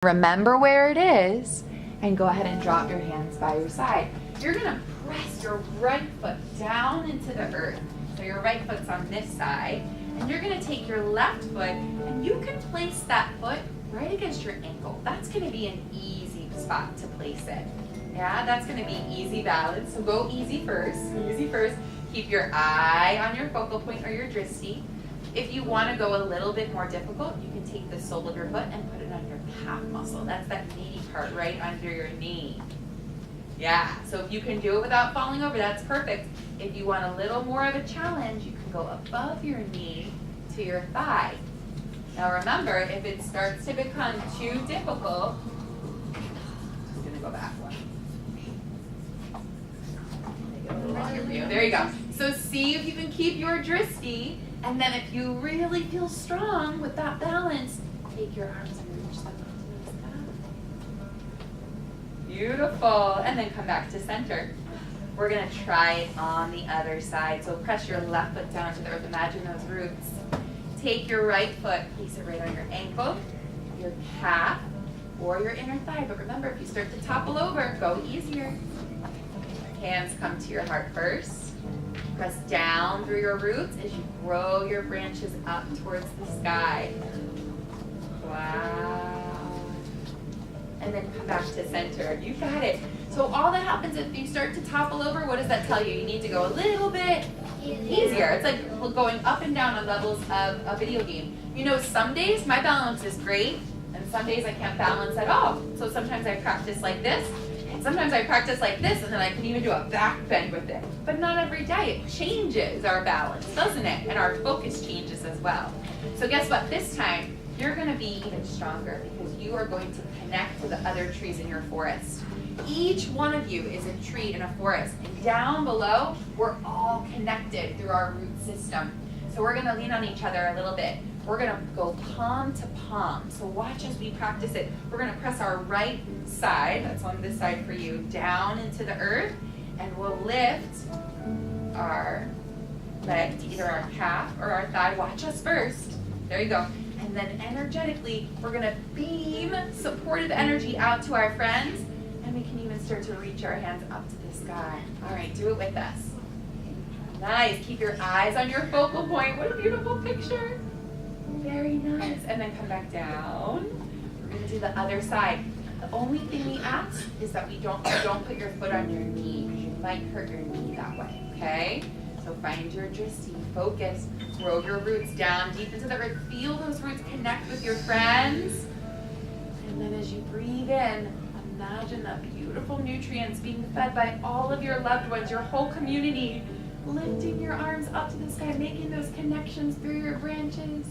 Remember where it is and go ahead and drop your hands by your side. You're gonna press your right foot down into the earth. So your right foot's on this side, and you're gonna take your left foot and you can place that foot right against your ankle. That's gonna be an easy spot to place it. Yeah, that's gonna be easy balance. So go easy first, Keep your eye on your focal point or your drishti. If you want to go a little bit more difficult, you can take the sole of your foot and put it on your calf muscle. That's that meaty part right under your knee. Yeah, so if you can do it without falling over, that's perfect. If you want a little more of a challenge, you can go above your knee to your thigh. Now remember, if it starts to become too difficult, I'm going to go back one. Make it a little longer for you. There you go. So see if you can keep your drishti. And then if you really feel strong with that balance, take your arms and reach them up to the sky. Beautiful. And then come back to center. We're going to try it on the other side. So press your left foot down to the earth. Imagine those roots. Take your right foot, place it right on your ankle, your calf, or your inner thigh. But remember, if you start to topple over, go easier. Hands come to your heart first. Press down through your roots as you grow your branches up towards the sky. Wow. And then come back to center. You got it. So all that happens if you start to topple over, what does that tell you? You need to go a little bit easier. It's like going up and down on levels of a video game. You know, some days my balance is great, and some days I can't balance at all. So sometimes I practice like this, and sometimes I practice like this, and then I can even do a back bend with it. But not every day. It changes our balance, doesn't it? And our focus changes as well. So guess what? This time, you're going to be even stronger because you are going to connect to the other trees in your forest. Each one of you is a tree in a forest. And down below, we're all connected through our root system. So we're going to lean on each other a little bit. We're going to go palm to palm. So watch as we practice it. We're going to press our right side, that's on this side for you, down into the earth. And we'll lift our leg to either our calf or our thigh. Watch us first. There you go. And then energetically, we're going to beam supportive energy out to our friends. And we can even start to reach our hands up to the sky. All right, do it with us. Nice. Keep your eyes on your focal point. What a beautiful picture. Very nice. And then come back down. We're going to do the other side. The only thing we ask is that you don't put your foot on your knee because you might hurt your knee that way, okay? So find your drishti, focus, grow your roots down deep into the earth. Feel those roots connect with your friends. And then as you breathe in, imagine the beautiful nutrients being fed by all of your loved ones, your whole community, lifting your arms up to the sky, making those connections through your branches.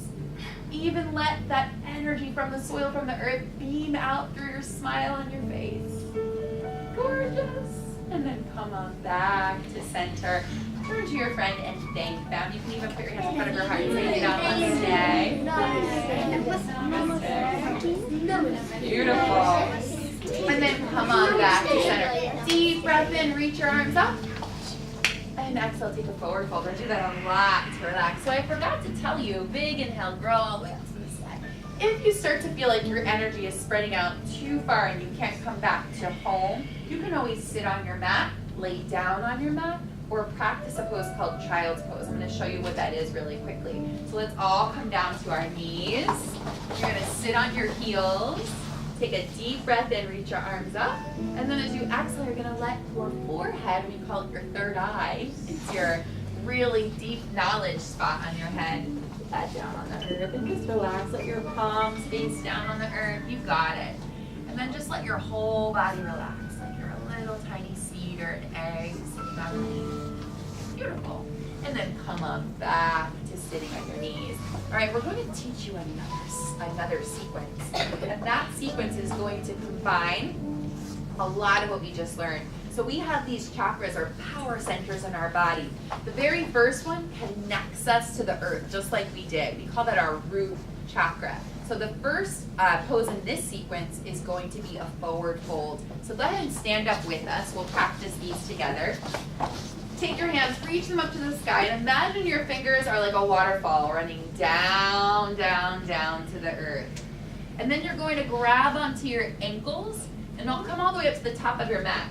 Even let that energy from the soil, from the earth, beam out through your smile on your face. Gorgeous. And then come on back to center. Turn to your friend and thank them. You can even put your hands in front of your heart and say, namaste. Beautiful. And then come on back to center. Deep breath in, reach your arms up. And exhale, take a forward fold. I do that a lot to relax. So I forgot to tell you, big inhale, grow all the way up to the side. If you start to feel like your energy is spreading out too far and you can't come back to home, you can always sit on your mat, lay down on your mat, or practice a pose called child's pose. I'm going to show you what that is really quickly. So let's all come down to our knees. You're going to sit on your heels. Take a deep breath in, reach your arms up. And then as you exhale, you're going to let your forehead, we call it your third eye. It's your really deep knowledge spot on your head. Put that down on the earth and just relax. Let your palms face down on the earth. You got it. And then just let your whole body relax. Like you're a little tiny seed or an egg sitting underneath. Beautiful. And then come on back to sitting on your knees. All right, we're going to teach you another sequence. And that sequence is going to combine a lot of what we just learned. So we have these chakras or power centers in our body. The very first one connects us to the earth, just like we did. We call that our root chakra. So the first pose in this sequence is going to be a forward fold. So go ahead and stand up with us. We'll practice these together. Take your hands, reach them up to the sky, and imagine your fingers are like a waterfall running down, down, down to the earth. And then you're going to grab onto your ankles and don't come all the way up to the top of your mat.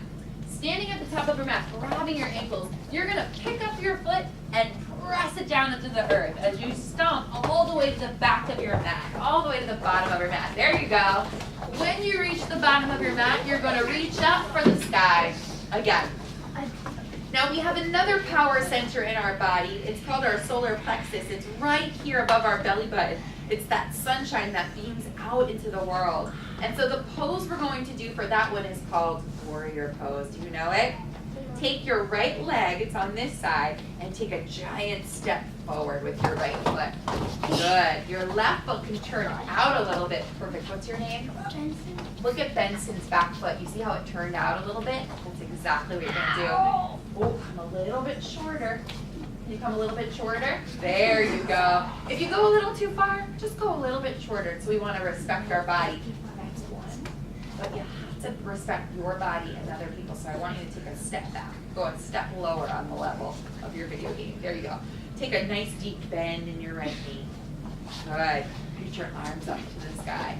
Standing at the top of your mat, grabbing your ankles, you're gonna pick up your foot and press it down into the earth as you stomp all the way to the back of your mat, all the way to the bottom of your mat. There you go. When you reach the bottom of your mat, you're gonna reach up for the sky again. Now we have another power center in our body. It's called our solar plexus. It's right here above our belly button. It's that sunshine that beams out into the world. And so the pose we're going to do for that one is called warrior pose. Do you know it? Take your right leg, it's on this side, and take a giant step forward with your right foot. Good. Your left foot can turn out a little bit. Perfect. What's your name? Benson. Look at Benson's back foot. You see how it turned out a little bit? That's exactly what you're going to do. Oh, come a little bit shorter. Can you come a little bit shorter? There you go. If you go a little too far, just go a little bit shorter. So we want to respect our body. Next one. But you have to respect your body and other people. So I want you to take a step back. Go a step lower on the level of your video game. There you go. Take a nice deep bend in your right knee. Good. Reach your arms up to the sky.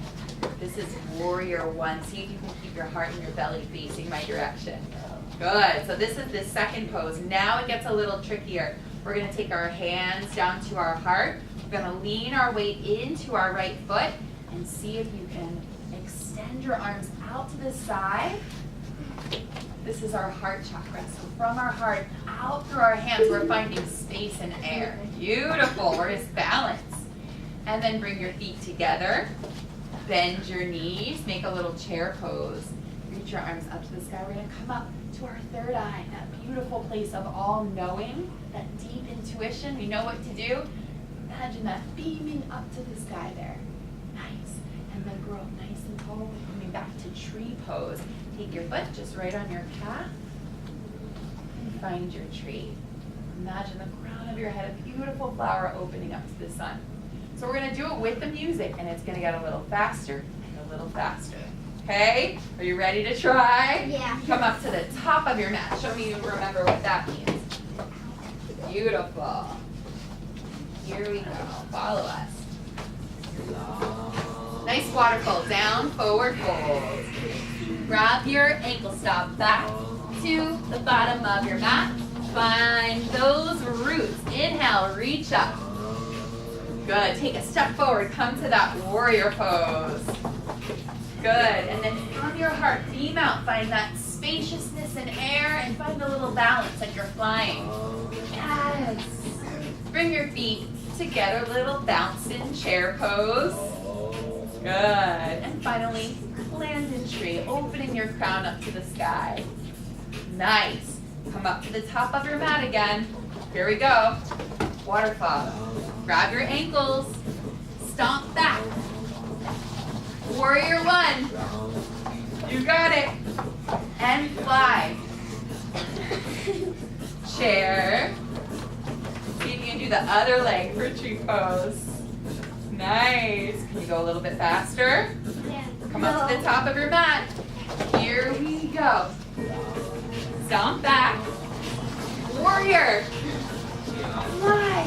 This is warrior one. See if you can keep your heart and your belly facing my direction. Good. So this is the second pose. Now it gets a little trickier. We're going to take our hands down to our heart. We're going to lean our weight into our right foot and see if you can extend your arms out to the side. This is our heart chakra. So from our heart out through our hands, we're finding space and air. Beautiful. We're just balance. And then bring your feet together. Bend your knees. Make a little chair pose. Reach your arms up to the sky. We're going to come up to our third eye, that beautiful place of all knowing, that deep intuition. We know what to do. Imagine that beaming up to the sky there. Nice. And then grow up nice and tall. Coming back to tree pose. Take your foot just right on your calf and find your tree. Imagine the crown of your head, a beautiful flower opening up to the sun. So we're going to do it with the music, and it's going to get a little faster and a little faster. Okay? Are you ready to try? Yeah. Come up to the top of your mat. Show me you remember what that means. Beautiful. Here we go. Follow us. Nice waterfall. Down, forward, fold. Grab your ankle, stop back to the bottom of your mat. Find those roots. Inhale, reach up. Good. Take a step forward. Come to that warrior pose. Good. And then from your heart, beam out. Find that spaciousness and air and find a little balance like you're flying. Yes. Bring your feet together. Little bounce in chair pose. Good. And finally, land in tree, opening your crown up to the sky. Nice. Come up to the top of your mat again. Here we go. Waterfall. Grab your ankles. Stomp back. Warrior one. You got it. And fly. Chair. See if you can do the other leg for tree pose. Nice. Can you go a little bit faster? Yeah. Come up to the top of your mat. Here we go. Stomp back. Warrior. Fly.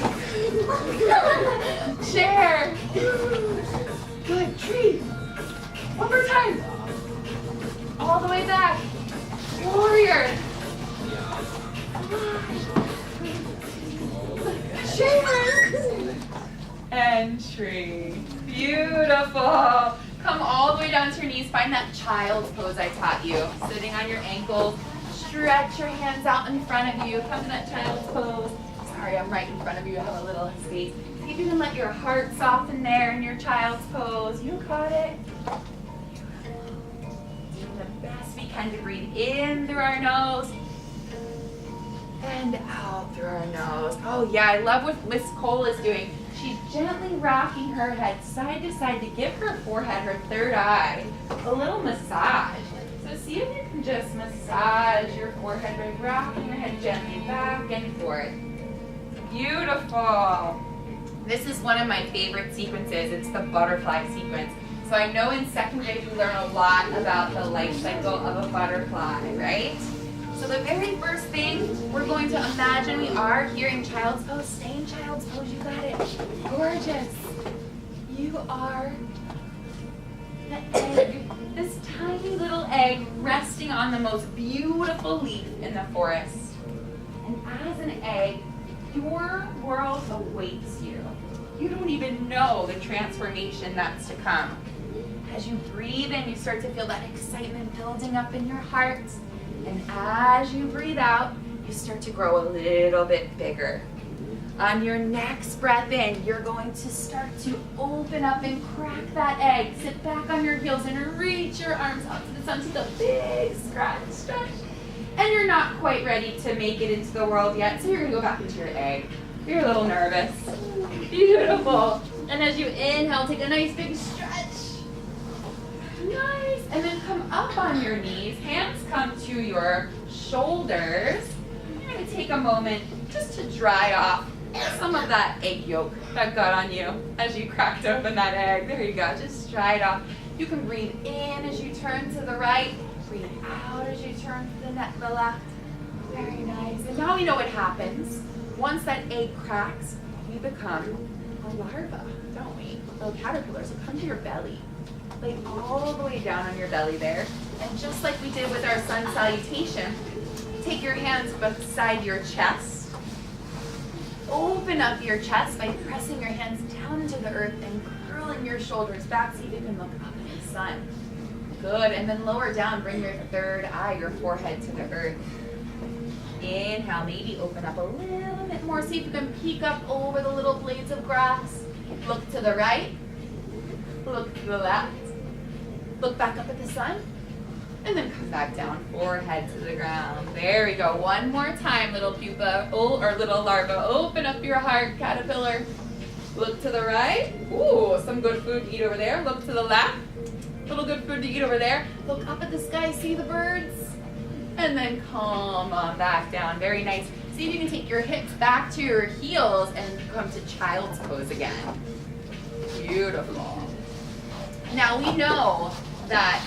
Chair. Good. Tree. One more time. All the way back. Warrior. Chair. And tree. Beautiful. Come all the way down to your knees. Find that child's pose I taught you. Sitting on your ankles. Stretch your hands out in front of you. Come to that child's pose. Sorry, I'm right in front of you. I have a little space. See if you can let your heart soften there in your child's pose. You got it. Doing the best we can to breathe in through our nose and out through our nose. Oh yeah, I love what Miss Cole is doing. She's gently rocking her head side to side to give her forehead, her third eye, a little massage. So see if you can just massage your forehead by rocking your head gently back and forth. Beautiful. This is one of my favorite sequences. It's the butterfly sequence. So I know in second grade we learn a lot about the life cycle of a butterfly, right? So the very first thing, we're going to imagine we are here in child's pose. Stay in child's pose. You got it. Gorgeous. You are the egg, this tiny little egg resting on the most beautiful leaf in the forest. And as an egg, your world awaits you. You don't even know the transformation that's to come. As you breathe in, you start to feel that excitement building up in your heart. And as you breathe out, you start to grow a little bit bigger. On your next breath in, you're going to start to open up and crack that egg. Sit back on your heels and reach your arms out to the sun. Take a big stretch. And you're not quite ready to make it into the world yet, so you're going to go back into your egg. You're a little nervous. Beautiful. And as you inhale, take a nice big stretch. Nice. And then come up on your knees. Hands come to your shoulders. You're going to take a moment just to dry off some of that egg yolk that got on you as you cracked open that egg. There you go. Just dry it off. You can breathe in as you turn to the right. Breathe out as you turn to the left. Very nice. And now we know what happens. Once that egg cracks, you become a larva, don't we? Little caterpillars will come to your belly. Lay all the way down on your belly there. And just like we did with our sun salutation, take your hands beside your chest. Open up your chest by pressing your hands down into the earth and curling your shoulders back so you can look up at the sun. Good. And then lower down, bring your third eye, your forehead to the earth. Inhale, maybe open up a little bit more. See if you can peek up over the little blades of grass. Look to the right. Look to the left. Look back up at the sun. And then come back down, forehead to the ground. There we go. One more time, little pupa, or little larva. Open up your heart, caterpillar. Look to the right. Ooh, some good food to eat over there. Look to the left. Little good food to eat over there. Look up at the sky, see the birds. And then come on back down. Very nice. See if you can take your hips back to your heels and come to child's pose again. Beautiful. Now we know that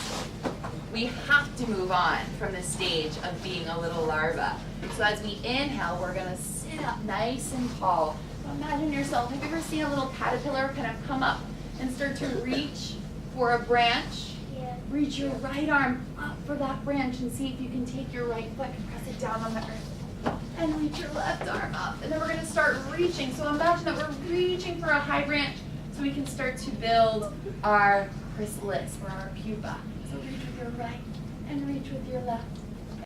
we have to move on from the stage of being a little larva. So as we inhale, we're going to sit up nice and tall. So imagine yourself, have you ever seen a little caterpillar kind of come up and start to reach for a branch? Yeah. Reach your right arm up for that branch and see if you can take your right foot and press it down on the earth. And reach your left arm up. And then we're going to start reaching. So imagine that we're reaching for a high branch so we can start to build our chrysalis or our pupa. So reach with your right and reach with your left.